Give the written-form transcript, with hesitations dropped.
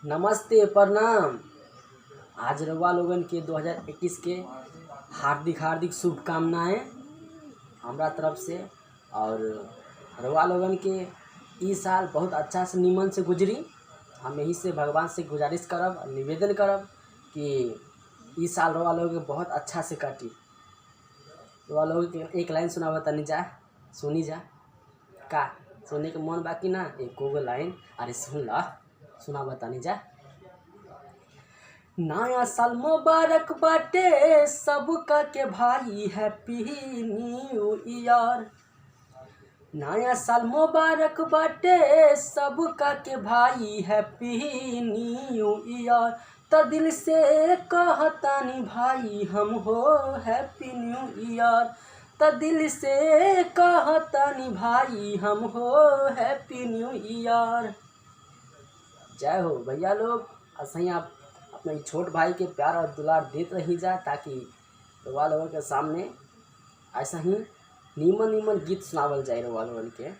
नमस्ते प्रणाम। आज रउआ लोगन के 2021 के हार्दिक हार्दिक शुभकामनाएं हमरा तरफ से। और रउआ लोगन के ई साल बहुत अच्छा से निमन से गुजरी। हम यही से भगवान से गुजारिश करब, निवेदन करब कि ई साल रउआ लोगन के बहुत अच्छा से काटी। रउआ लोगन के एक लाइन सुनावा तनी जा, सुनी जा। का सुने के मन बाकी ना? एक लाइन अरे सुन ला, सुना बतानी जा। नया साल मुबारक बाटे सबका के भाई, हैप्पी न्यू ईयर। नया साल मुबारक बाटे सबका के भाई, हैप्पी न्यू ईयर। तो दिल से कहतानी भाई हम हो, हैप्पी न्यू ईयर। तो दिल से कहतानी भाई हम हो, हैप्पी न्यू ईयर। जय हो भैया लोग। ऐसे ही आप अपने छोट भाई के प्यार और दुलार देते रही जा, ताकि रउआ लोगन के सामने ऐसा ही नीमन नीमन गीत सुनावल जाए रउआ लोगन के।